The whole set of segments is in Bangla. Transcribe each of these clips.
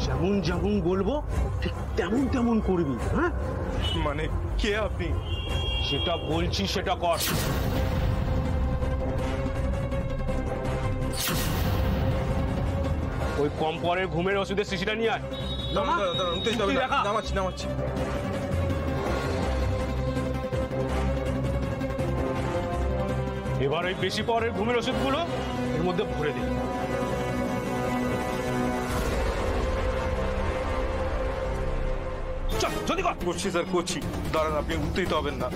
যেমন যেমন বলবো ঠিক তেমন তেমন করবি। হ্যাঁ, মানে কে আপনি? সেটা বলছি সেটা কর। ওই কম পরের ঘুমের ওষুধের শিশিটা নিয়ে আয়। নামাচ্ছি। এবার ওই বেশি পরের ঘুমের ওষুধগুলো এর মধ্যে ভরে দিই। চল জলদি কর। করছি স্যার, করছি। দাঁড়ান, আপনি উত্তেজিত হবেন না।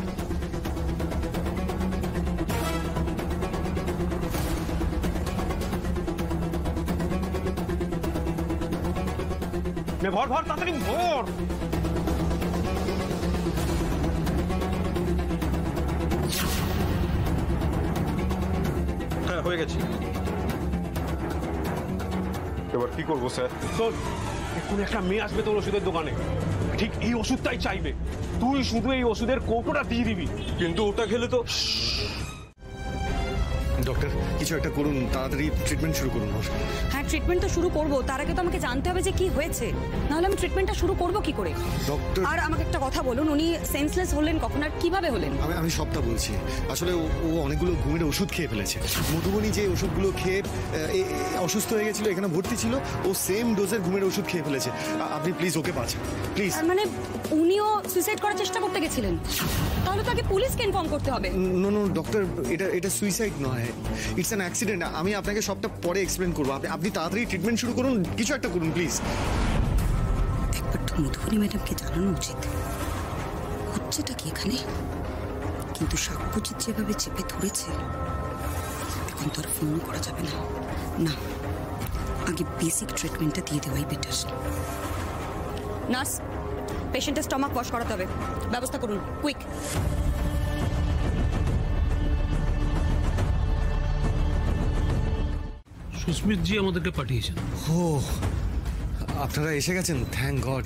ভর ভর তাড়াতাড়ি ভর। হ্যাঁ, হয়ে গেছে। এবার কি করবো স্যার? শোন, এক্ষুনি একটা মেয়ে আসবে তোর ওষুধের দোকানে, ঠিক এই ওষুধটাই চাইবে। তুই শুধু এই ওষুধের কৌটোটা দিয়ে দিবি। কিন্তু ওটা খেলে তো। ডক্টর, কিছু একটা করুন, তাড়াতাড়ি ট্রিটমেন্ট শুরু করুন। হ্যাঁ, ট্রিটমেন্ট তো শুরু করবো, তার আগে তো আমাকে জানতে হবে যে কি হয়েছে, নাহলে আমি ট্রিটমেন্টটা শুরু করবো কি করে? ডক্টর, আর আমাকে একটা কথা বলুন, উনি সেন্সলেস হলেন কখন আর কিভাবে হলেন? আমি সবটা বলছি। আসলে ও অনেকগুলো ঘুমের ওষুধ খেয়ে ফেলেছে। মধুবনী যে ওষুধগুলো খেয়ে অসুস্থ হয়ে গেছিল, এখানে ভর্তি ছিল, ও সেম ডোজের ঘুমের ওষুধ খেয়ে ফেলেছে। আপনি প্লিজ ওকে বাঁচান, প্লিজ। মানে উনিও সুইসাইড করার চেষ্টা করতে গেছিলেন? তাহলে তাকে পুলিশকে ইনফর্ম করতে হবে। নো ডক্টর, এটা সুইসাইড নয়, ইটস অ্যান অ্যাক্সিডেন্ট। আমি আপনাকে সবটা পরে এক্সপ্লেন করবো। আপনি তাড়াতাড়ি ট্রিটমেন্ট শুরু করুন, কিছু একটা করুন প্লিজ। একবার তো মধুবনী ম্যাডামকে জানানো উচিত হচ্ছেটা কি এখানে। কিন্তু সাক্ষ্যজিৎ যেভাবে চেপে ধরেছে, এখন তো আর ফোন করা যাবে না। না, আগে বেসিক ট্রিটমেন্টটা দিয়ে দেওয়াই বেটার। নার্স, পেশেন্টের স্টমাক ওয়াশ করাতে হবে, ব্যবস্থা করুন, কুইক। সুস্মিত জি আমাদেরকে পাঠিয়েছেন। ও, আপনারা এসে গেছেন, থ্যাংক গড।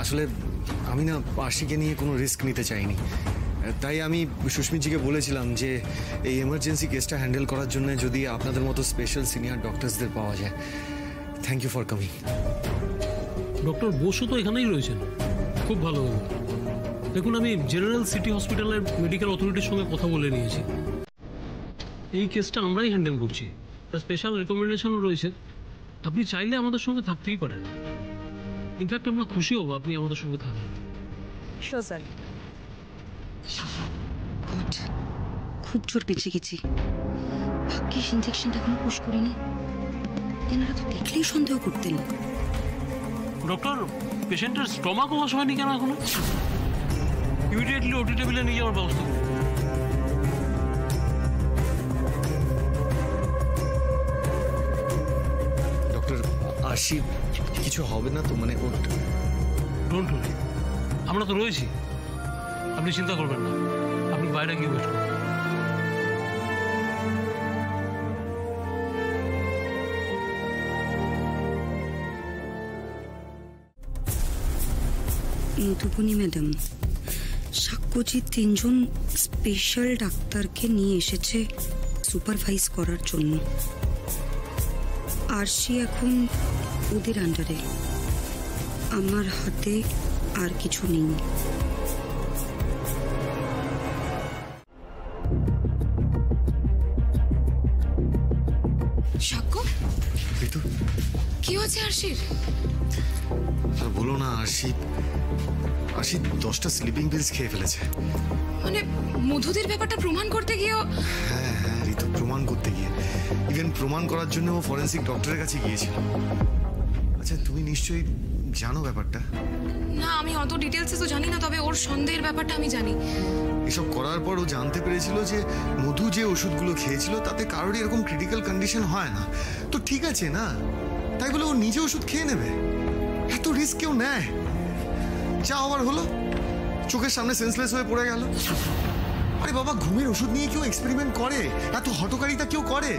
আসলে আমি না আশিকে নিয়ে কোনো রিস্ক নিতে চাইনি, তাই আমি সুস্মিতজিকে বলেছিলাম যে এই এমার্জেন্সি কেসটা হ্যান্ডেল করার জন্য যদি আপনাদের মতো স্পেশাল সিনিয়র ডক্টরসদের পাওয়া যায়। Thank you for coming. Doctor Basu তো এখানেই রয়েছেন, খুব ভালো হবে। দেখুন, আমি জেনারেল সিটি হসপিটালের মেডিকেল অথরিটির সঙ্গে কথা বলে নিয়েছি। এই কেসটা আমরাই হ্যান্ডেল করছি, স্পেশাল রেকমেন্ডেশনও রয়েছে। আপনি চাইলে আমাদের সঙ্গে থাকতেই পারেন। ইনফ্যাক্ট আমরা খুশি হব আপনি আমাদের সঙ্গে থাকেন। Sure sir. খুব জোর বেঁচে গেছি, ভাগ্যিস ইনজেকশনটা এখনো পুশ করিনি, এনারা তো দেখলেই সন্দেহ করতেন। ডক্টর, পেশেন্টের স্টমাক ওয়াশ হয়নি কেন এখনো? ইমিডিয়েটলি ওটি টেবিলে নিয়ে যাওয়ার ব্যবস্থা করুন। ডক্টর, আশি কিছু হবে না তো? মানে ডোন্ট ওয়ারি, আমরা তো রয়েছি, আপনি চিন্তা করবেন না। আপনি বাইরে গিয়ে ওয়েট করুন। মধুবনী ম্যাডাম, সাক্ষ্যজিৎ 3 জন স্পেশাল ডাক্তারকে নিয়ে এসেছে সুপারভাইজ করার জন্য। আরশি এখন ওদের আন্ডারে, আমার হাতে আর কিছু নেই। সাক্ষ্য, ঋতু, কি হচ্ছে আরশির? আর বলো না, আশি 10টা স্লিপিং পিলস খেয়ে ফেলেছে। মানে মধুদের ব্যাপারটা প্রমাণ করতে গিয়েও? হ্যাঁ ঋতু, প্রমাণ করতে গিয়ে, ইভেন প্রমাণ করার জন্য ও ফরেন্সিক ডক্টরের কাছে গিয়েছিল। আচ্ছা, তুমি নিশ্চয়ই জানো ব্যাপারটা? না, আমি অত ডিটেলসে তো জানি না, তবে ওর সন্দেহের ব্যাপারটা আমি জানি। এসব করার পর ও জানতে পেরেছিল যে মধু যে ওষুধগুলো খেয়েছিল তাতে কারোরই এরকম ক্রিটিক্যাল কন্ডিশন হয় না। তো ঠিক আছে না, তাই বলে ও নিজে ওষুধ খেয়ে নেবে? এত রিস্ক কেউ নেয়? যা আবার হলো, চোখের সামনে সেন্সলেস হয়ে পড়ে গেল। আরে বাবা, ঘুমের ওষুধ নিয়ে কেউ এক্সপেরিমেন্ট করে? এত হঠকারিতা কেউ করে?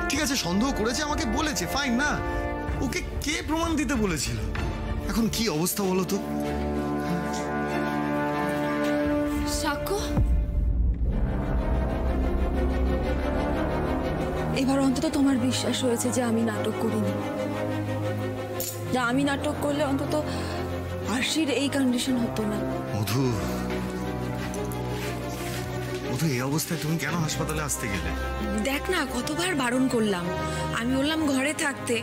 ঠিক আছে, সন্দেহ করেছে, আমাকে বলেছে, ফাইন না। ওকে কে প্রমাণ দিতে বলেছিল? এখন কি অবস্থা বলো তো? সাক্ষ্য, এবার অন্তত অন্তত তোমার বিশ্বাস হয়েছে যে আমি নাটক করিনি, যে আমি নাটক করলে অন্তত আরশির এই কন্ডিশন হতো না। মধু, মধু, এই অবস্থায় তুমি কেন হাসপাতালে আসতে গেলে? দেখ না, কতবার বারণ করলাম, আমি বললাম ঘরে থাকতে,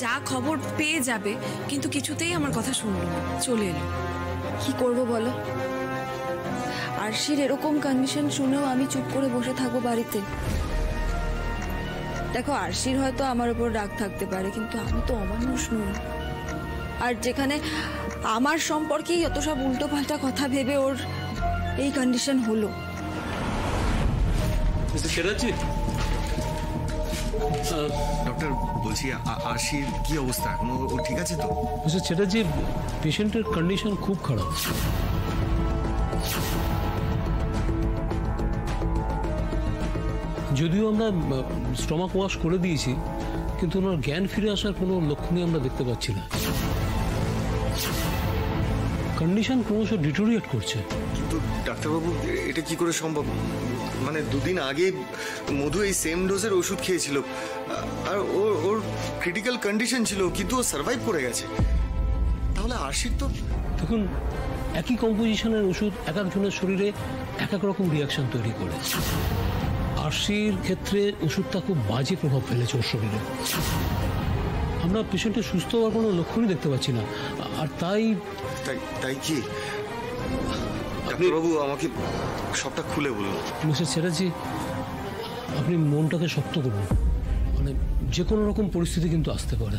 যা খবর পেয়ে যাবে, কিন্তু কিছুতেই আমার কথা শুনলো না, চলে এলো। কি করবো বলো? আরশির এরকম কন্ডিশন শুনেও আমি চুপ করে বসে থাকবো বাড়িতে? দেখো, আরশির হয়তো আমার উপর রাগ থাকতে পারে, কিন্তু আমি তো অমানুষ নই। আর যেখানে আমার সম্পর্কেই অত সব উল্টো পাল্টা কথা ভেবে ওর এই কন্ডিশন হলো। মিস্টার চ্যাটার্জি, ডক্টর, বলছি আরশির কি অবস্থা এখন? ও ঠিক আছে তো? মিস্টার চ্যাটার্জি, পেশেন্টের কন্ডিশন খুব খারাপ। যদিও আমরা স্টমাক ওয়াশ করে দিয়েছি, কিন্তু ওনার জ্ঞান ফিরে আসার কোনো লক্ষণই আমরা দেখতে পাচ্ছি না। কন্ডিশন ক্রমশ ডিটোরিয়েট করছে। কিন্তু ডাক্তারবাবু, এটা কি করে সম্ভব? মানে দুদিন আগে মধু এই সেম ডোজের ওষুধ খেয়েছিল, আর ওর ক্রিটিক্যাল কন্ডিশন ছিল, কিন্তু ও সার্ভাইভ করে গেছে। তাহলে আরশির তো... দেখুন, একই কম্পোজিশনের ওষুধ এক একজনের শরীরে এক এক রকম রিয়াকশন তৈরি করে। আরশির ক্ষেত্রে ওষুধটা খুব বাজে প্রভাব ফেলেছে ওর শরীরে। আমরা পেশেন্টের সুস্থ হওয়ার কোনো লক্ষণই দেখতে পাচ্ছি না। আর তাই কি ডাক্তারবাবু আমাকে সবটা খুলে বলুন। মিস্টার চ্যাটার্জি, আপনি মনটাকে শক্ত করুন। মানে যে কোনো রকম পরিস্থিতি কিন্তু আসতে পারে।